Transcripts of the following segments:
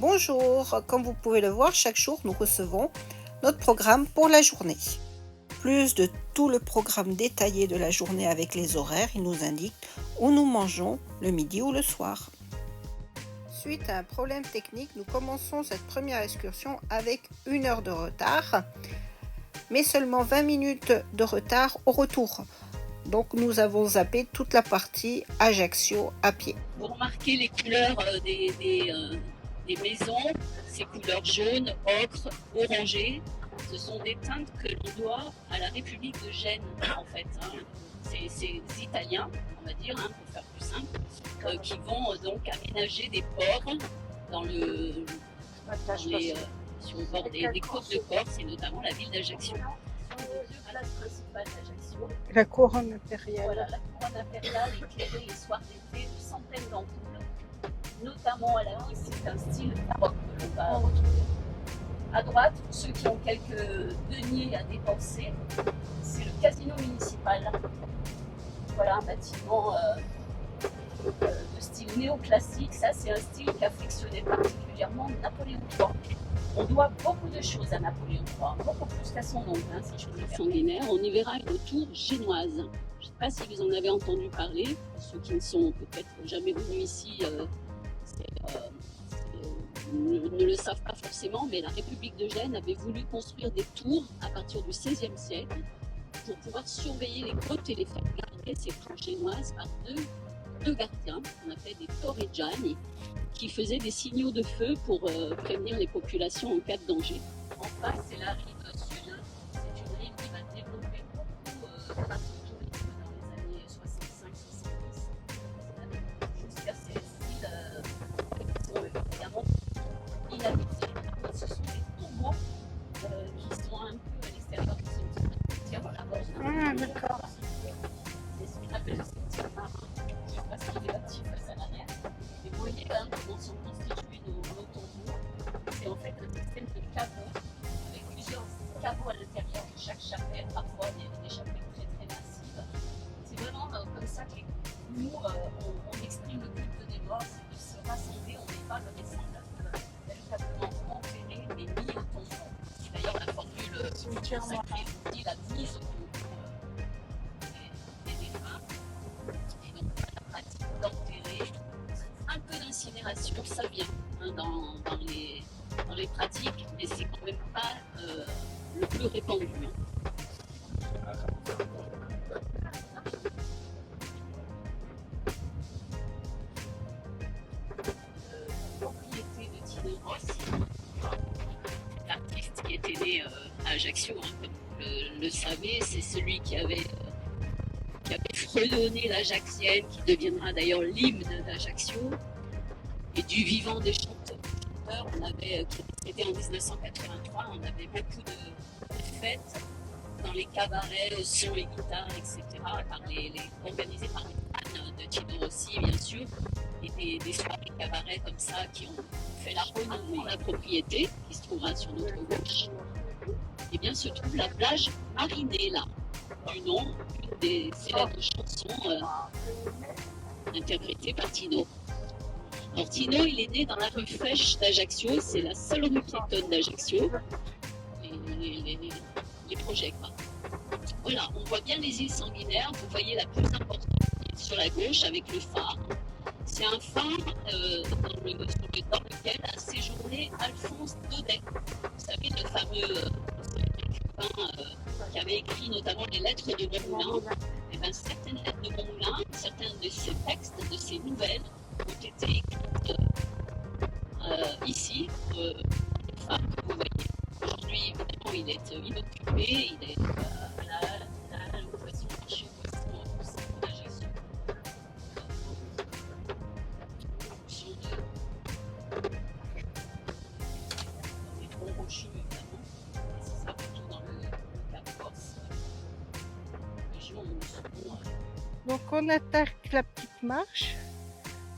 Bonjour, comme vous pouvez le voir, chaque jour nous recevons notre programme pour la journée. Plus de tout le programme détaillé de la journée avec les horaires, il nous indique où nous mangeons le midi ou le soir. Suite à un problème technique, nous commençons cette première excursion avec 1 heure de retard, mais seulement 20 minutes de retard au retour. Donc nous avons zappé toute la partie Ajaccio à pied. Vous remarquez les couleurs des maisons, ces couleurs jaunes, ocre, orangées, ce sont des teintes que l'on doit à la République de Gênes en fait. C'est les Italiens, on va dire, pour faire plus simple, qui vont donc aménager des ports sur le bord des côtes de Corse et notamment la ville d'Ajaccio. Les deux places principales d'Ajaccio. La couronne impériale. Voilà, la couronne impériale éclairée les soirs d'été de centaines d'ampoules, notamment à la vis, c'est un style baroque que l'on va retrouver. À droite, pour ceux qui ont quelques deniers à dépenser, c'est le casino municipal. Voilà un bâtiment de style néoclassique. Ça, c'est un style qu'affectionnait particulièrement Napoléon III. On doit beaucoup de choses à Napoléon III, beaucoup plus qu'à son nom, si je peux dire. Sanguinaire, on y verra une tour génoise. Je ne sais pas si vous en avez entendu parler, ceux qui ne sont peut-être jamais venus ici ne le savent pas forcément, mais la République de Gênes avait voulu construire des tours à partir du XVIe siècle pour pouvoir surveiller les côtes et les faire garder ces tours génoises par deux gardiens, qu'on appelait des torreggiani, qui faisaient des signaux de feu pour prévenir les populations en cas de danger. En face, c'est la rive sud. C'est une rive qui va développer beaucoup grâce au tourisme dans les années 65-70, jusqu'à ces îles qui sont évidemment inhabités. Ce sont des tombeaux qui sont un peu à l'extérieur du cimetière. Voilà, D'accord. C'est ce qu'on appelle le cimetière marin. Je ne sais pas s'il est bâti face à l'arrière. Et vous voyez comment sont constitués nos tombeaux. C'est en fait un système de caveaux avec plusieurs caveaux à l'intérieur de chaque chapelle, parfois des chapelles très très massives. C'est vraiment comme ça que nous on exprime le culte des morts, c'est de se rassembler, on n'est pas le descendant. Véritablement enterré et mis au tombeau. D'ailleurs, la formule sacrée dit la mise au tombeau des défunts. Et donc, la pratique d'enterrer, un peu d'incinération, ça vient dans les pratiques, mais c'est quand même pas le plus répandu. L'artiste qui était né à Ajaccio, comme vous le savez, c'est celui qui avait fredonné l'Ajaxienne, qui deviendra d'ailleurs l'hymne d'Ajaccio, et du vivant des chanteurs. C'était en 1983, on avait beaucoup de fêtes dans les cabarets, son et guitare, etc., organisés par les fans de Tino Rossi, bien sûr, et des soirées cabarets comme ça qui ont fait la renommée. La propriété, qui se trouvera sur notre gauche, et bien se trouve la plage Marinella, du nom d'une des célèbres chansons interprétées par Tino. Alors Tino, il est né dans la rue Fesch d'Ajaccio, c'est la seule rue piétonne d'Ajaccio, les projets quoi. Voilà, on voit bien les îles sanguinaires, vous voyez la plus importante sur la gauche avec le phare. C'est un phare dans lequel a séjourné Alphonse Daudet. Vous savez, le fameux écrivain qui avait écrit notamment les lettres de Bonmoulin. Et bien, certaines lettres de Bonmoulin, certains de ses textes, de ses nouvelles, ont été écrites ici, dans le phare que vous voyez. Aujourd'hui, évidemment, il est inoccupé, il est à la location chez Voici d'Ajaccio. Des troncs rocheux, évidemment, et c'est ça plutôt dans le Cap Corse, région où nous serons. Donc on attaque la petite marche.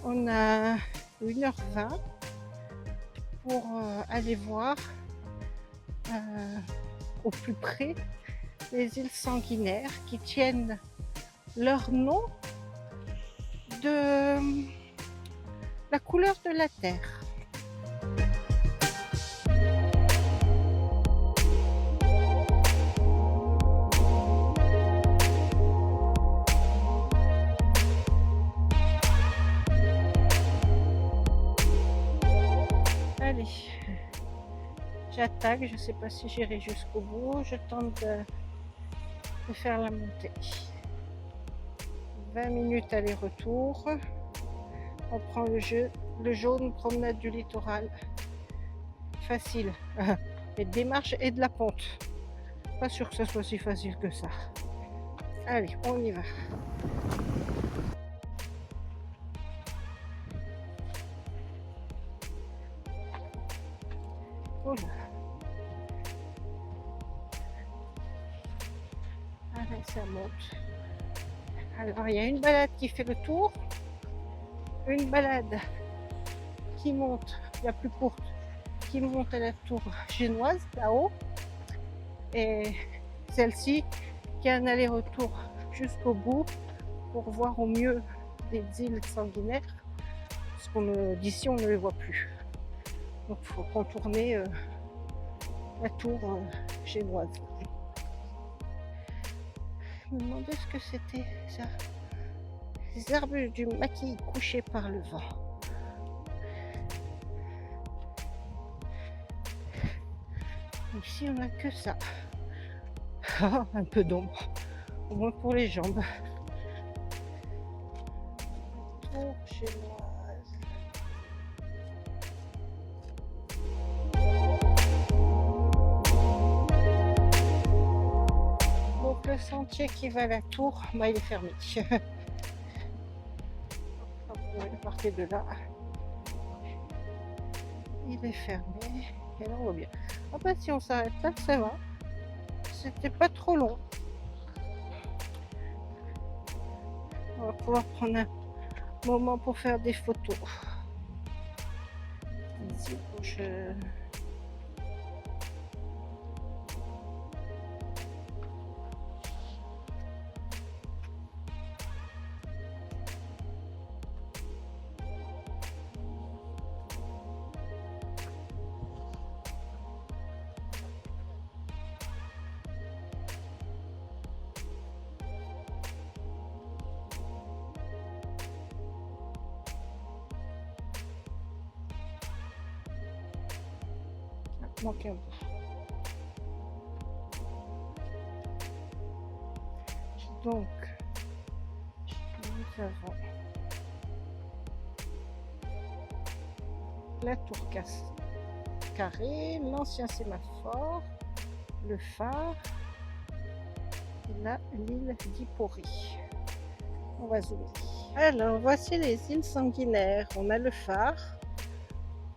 On a 1h20 pour aller voir au plus près les îles sanguinaires qui tiennent leur nom de la couleur de la terre. Allez, j'attaque, je ne sais pas si j'irai jusqu'au bout, je tente de faire la montée. 20 minutes aller-retour, on prend le jaune promenade du littoral. Facile, et des marches et de la pente. Pas sûr que ça soit si facile que ça. Allez, on y va. Oula. Allez, ça monte. Alors, il y a une balade qui fait le tour, une balade qui monte, la plus courte, qui monte à la tour génoise, là-haut, et celle-ci qui a un aller-retour jusqu'au bout pour voir au mieux des îles sanguinaires, parce d'ici on ne les voit plus. Donc il faut contourner la tour génoise. Je me demandais ce que c'était ça. Les arbustes du maquis couchés par le vent. Ici on n'a que ça. Un peu d'ombre, au moins pour les jambes. Tour génoise. Donc le sentier qui va à la tour, il est fermé. Vous partez de là. Il est fermé. Et là on voit bien. Après si on s'arrête là, ça va. C'était pas trop long. On va pouvoir prendre un moment pour faire des photos. Ici, manque un bout. Donc, nous avons la tour carrée, l'ancien sémaphore, le phare et là l'île d'Hipporie. On va zoomer. Alors, voici les îles sanguinaires. On a le phare,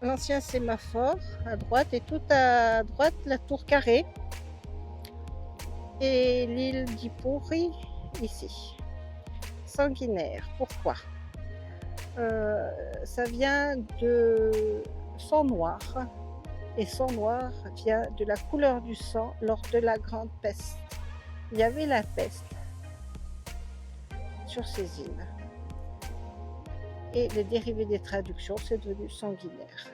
l'ancien sémaphore à droite et tout à droite la tour carrée et l'île d'Hipporie ici. Sanguinaire, pourquoi? Ça vient de sang noir et sang noir vient de la couleur du sang lors de la grande peste. Il y avait la peste sur ces îles. Et les dérivés des traductions, c'est devenu sanguinaire.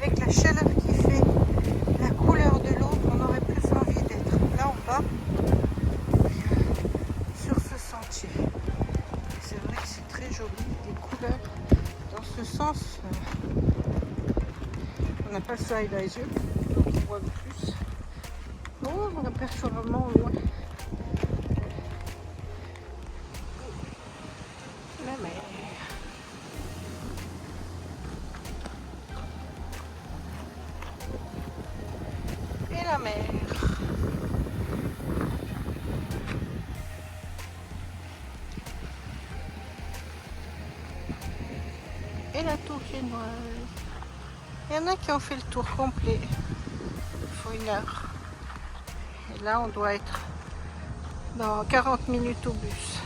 Avec la chaleur qui fait, la couleur de l'eau, on aurait plus envie d'être là en bas, sur ce sentier. C'est vrai que c'est très joli, les couleurs dans ce sens. On n'a pas le soleil dans les yeux, donc on voit plus. Oh, on aperçoit vraiment au loin la mer. Et la mer. Et la tour génoise. Il y en a qui ont fait le tour complet. Il faut 1 heure. Et là, on doit être dans 40 minutes au bus.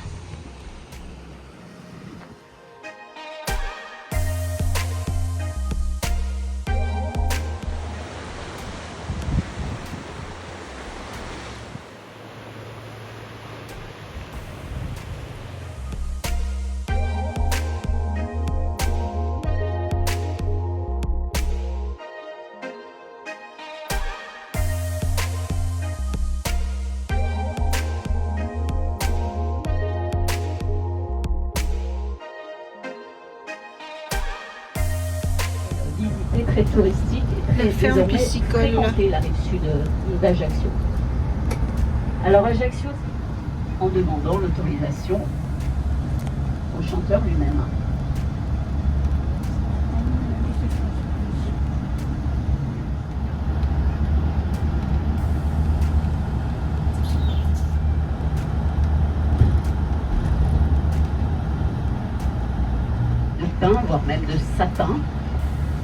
très touristique et très, La ferme désormais piscicole. fréquentée, la rive sud d'Ajaccio. Alors Ajaccio, en demandant l'autorisation au chanteur lui-même. De pin, voire même de sapin.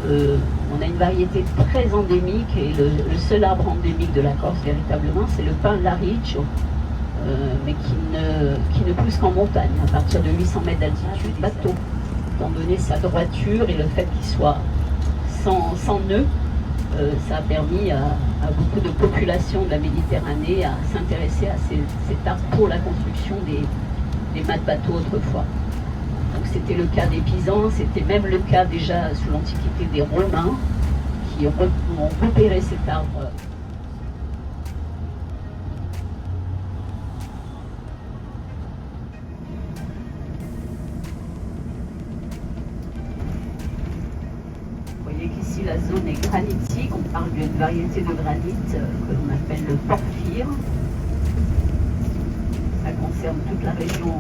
On a une variété très endémique et le seul arbre endémique de la Corse véritablement, c'est le pin Lariccio, mais qui ne pousse qu'en montagne, à partir de 800 mètres d'altitude, bateau. Étant donné sa droiture et le fait qu'il soit sans nœud, ça a permis à beaucoup de populations de la Méditerranée à s'intéresser à cet arbre pour la construction des mâts de bateaux autrefois. Donc c'était le cas des Pisans, c'était même le cas déjà sous l'Antiquité des Romains qui ont repéré cet arbre. Vous voyez qu'ici la zone est granitique, on parle d'une variété de granit que l'on appelle le porphyre. Ça concerne toute la région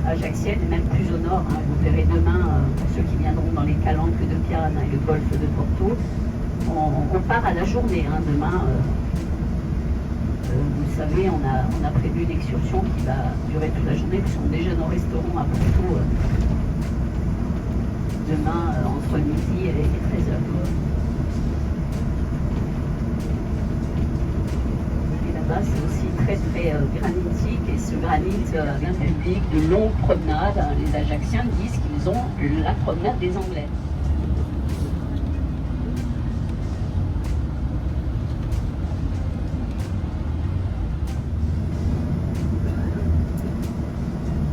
ajaccienne et même plus au nord. Vous verrez demain, pour ceux qui viendront dans les calanques de Piane et le golfe de Porto, on part à la journée. Demain, vous le savez, on a prévu une excursion qui va durer toute la journée, puisqu'on déjeune au restaurant à Porto demain entre midi et 13h. Là-bas, c'est aussi très granitique et ce granit vient public de longues promenades. Les Ajacciens disent qu'ils ont la promenade des Anglais.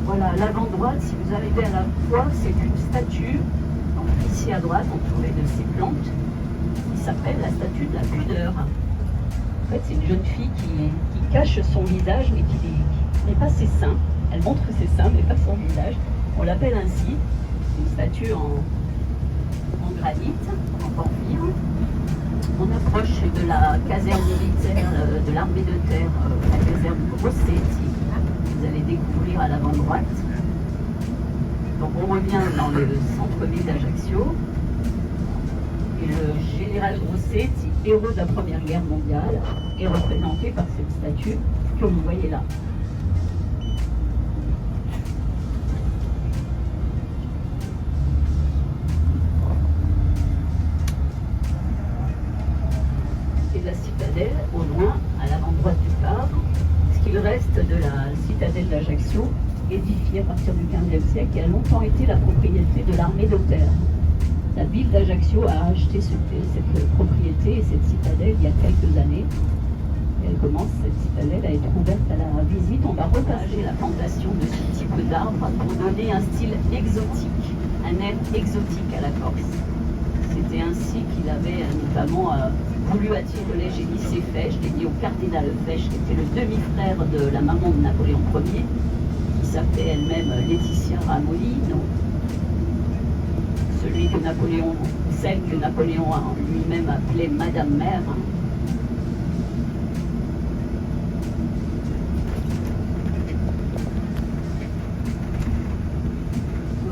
Voilà, à l'avant-droite, si vous arrivez à la fois, c'est une statue, donc ici à droite, entourée de ces plantes, qui s'appelle la statue de la pudeur. En fait, c'est une jeune fille qui cache son visage, mais qui n'est pas ses seins. Elle montre ses seins, mais pas son visage. On l'appelle ainsi. C'est une statue en granit, en porphyre. On approche de la caserne militaire de l'armée de terre, la caserne Rossetti. Vous allez découvrir à l'avant-droite. Donc on revient dans le centre-ville d'Ajaccio. Et le général Rossetti, héros de la Première Guerre mondiale, est représenté par cette statue que vous voyez là. Et de la citadelle, au loin, à l'avant-droite du phare, ce qu'il reste de la citadelle d'Ajaccio, édifiée à partir du XVe siècle, qui a longtemps été la propriété de l'armée de terre. La ville d'Ajaccio a acheté cette propriété et cette citadelle il y a quelques années. Et elle commence, cette citadelle, à être ouverte à la visite. On va repartager la plantation de ce type d'arbre pour donner un style exotique, un air exotique à la Corse. C'était ainsi qu'il avait notamment voulu attirer l'égénie Fesch, dédié au cardinal Fesch, qui était le demi-frère de la maman de Napoléon Ier, qui s'appelait elle-même Laetitia Ramolino. Celle que Napoléon a lui-même appelée Madame Mère.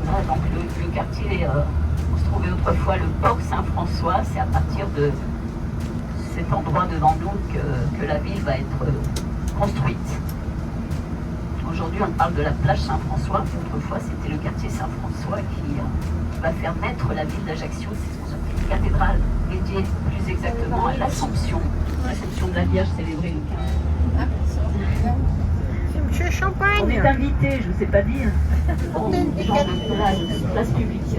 Voilà, donc le quartier où se trouvait autrefois le port Saint-François, c'est à partir de cet endroit devant nous que la ville va être construite. Aujourd'hui, on parle de la plage Saint-François. Autrefois, c'était le quartier Saint-François qui va faire naître la ville d'Ajaccio. C'est une cathédrale dédiée plus exactement à l'Assomption. L'Assomption de la Vierge célébrée le 15. C'est Monsieur Champagne. On est invité, je ne vous ai pas dit, en genre de place publique.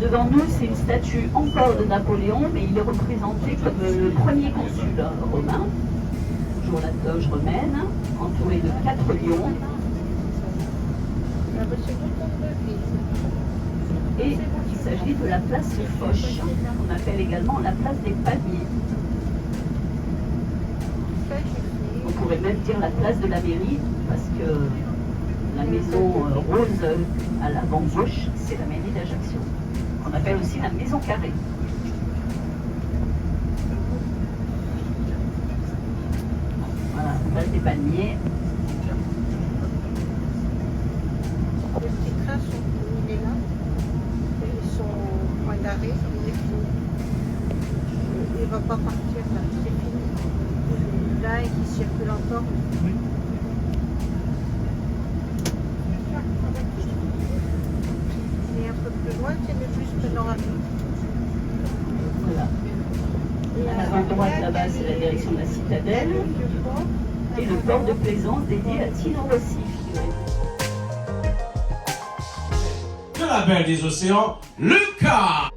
Devant nous, c'est une statue encore de Napoléon, mais il est représenté comme le premier consul romain, toujours la toge romaine, entouré de 4 lions. Et il s'agit de la place Foch, qu'on appelle également la place des Palmiers. On pourrait même dire la place de la mairie, parce que la maison rose à l'avant gauche, c'est la mairie d'Ajaccio. On appelle aussi la maison carrée. place des palmiers. Les petits trains sont terminés là. Ils sont au point d'arrêt. Il ne va pas partir là, c'est fini. Là, qui circule encore. Et un peu plus loin, c'est le bus panoramique. Voilà. À l'avant-droite, là-bas, c'est la direction de la citadelle. Et le port de plaisance dédié à Tino Rossi. De la belle des océans, Lucas.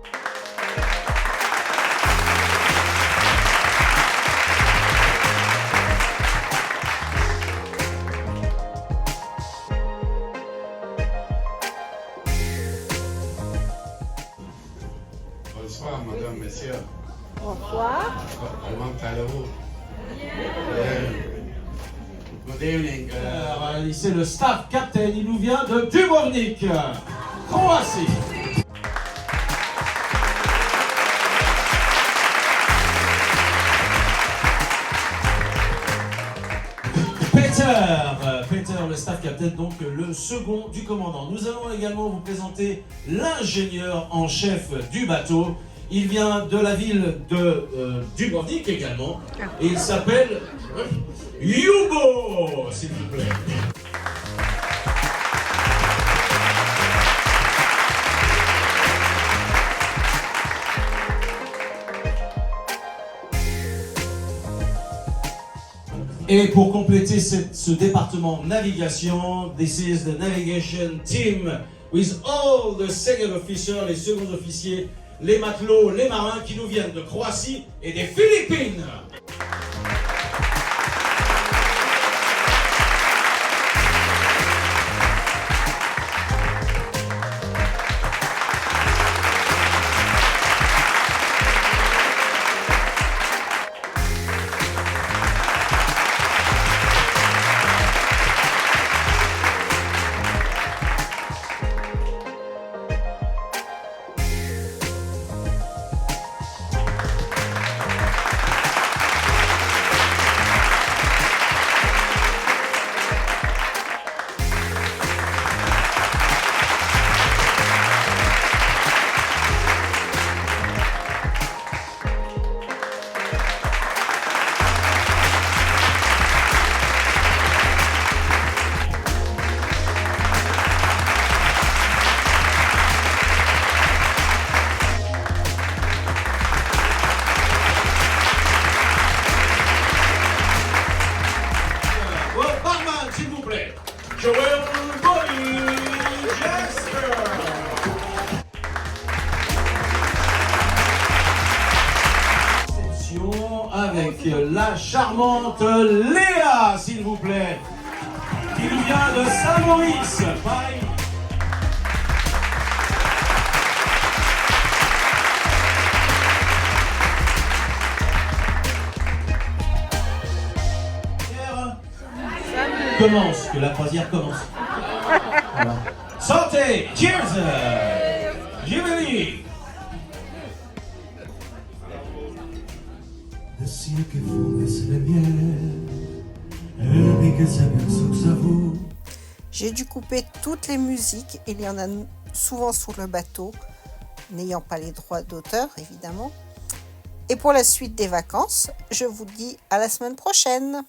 Bonsoir, madame, messieurs. Bonsoir. Comment allez-vous? Good evening. C'est le staff captain, il nous vient de Dubrovnik, Croatie. Peter, le staff captain, donc le second du commandant. Nous allons également vous présenter l'ingénieur en chef du bateau. Il vient de la ville de Dubrovnik également. Et il s'appelle Hugo, s'il vous plaît. Et pour compléter ce département navigation, this is the navigation team with all the second officers, les seconds officiers, les matelots, les marins qui nous viennent de Croatie et des Philippines. Joel Body Jasper. Avec la charmante Léa, s'il vous plaît, qui nous vient de Saint-Maurice, Paris. Commence, que la croisière commence. Voilà. Santé, cheers, Jubilee. J'ai dû couper toutes les musiques, il y en a souvent sur le bateau, n'ayant pas les droits d'auteur évidemment. Et pour la suite des vacances, je vous dis à la semaine prochaine.